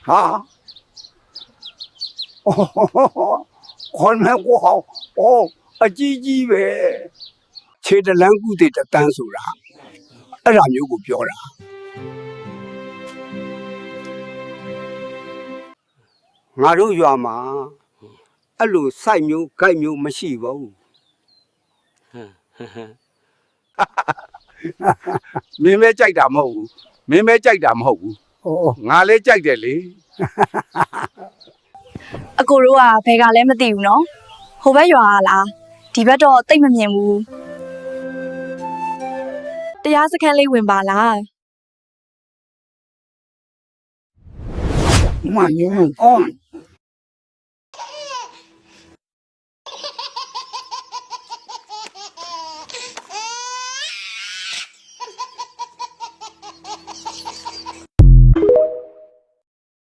哈，哦，可能我好哦，鸡鸡呗，切的蓝骨的单数啦，让牛股标啦。我都约嘛，路晒牛改牛没洗过。明明ကြိုက်တာမဟုတ်ဘူးမင်းပဲကြိုက်တာမဟုတ်ဘူးငါလည်းကြိုက်တယ်လေ အကိုတို့ကဘယ်ကလဲမသိဘူးနော်ဟိုဘက်ရွာလားဒီဘက်တော့တိတ်မမြင်ဘူးတရားစခန်းလေးဝင်ပါလား မညုံအော်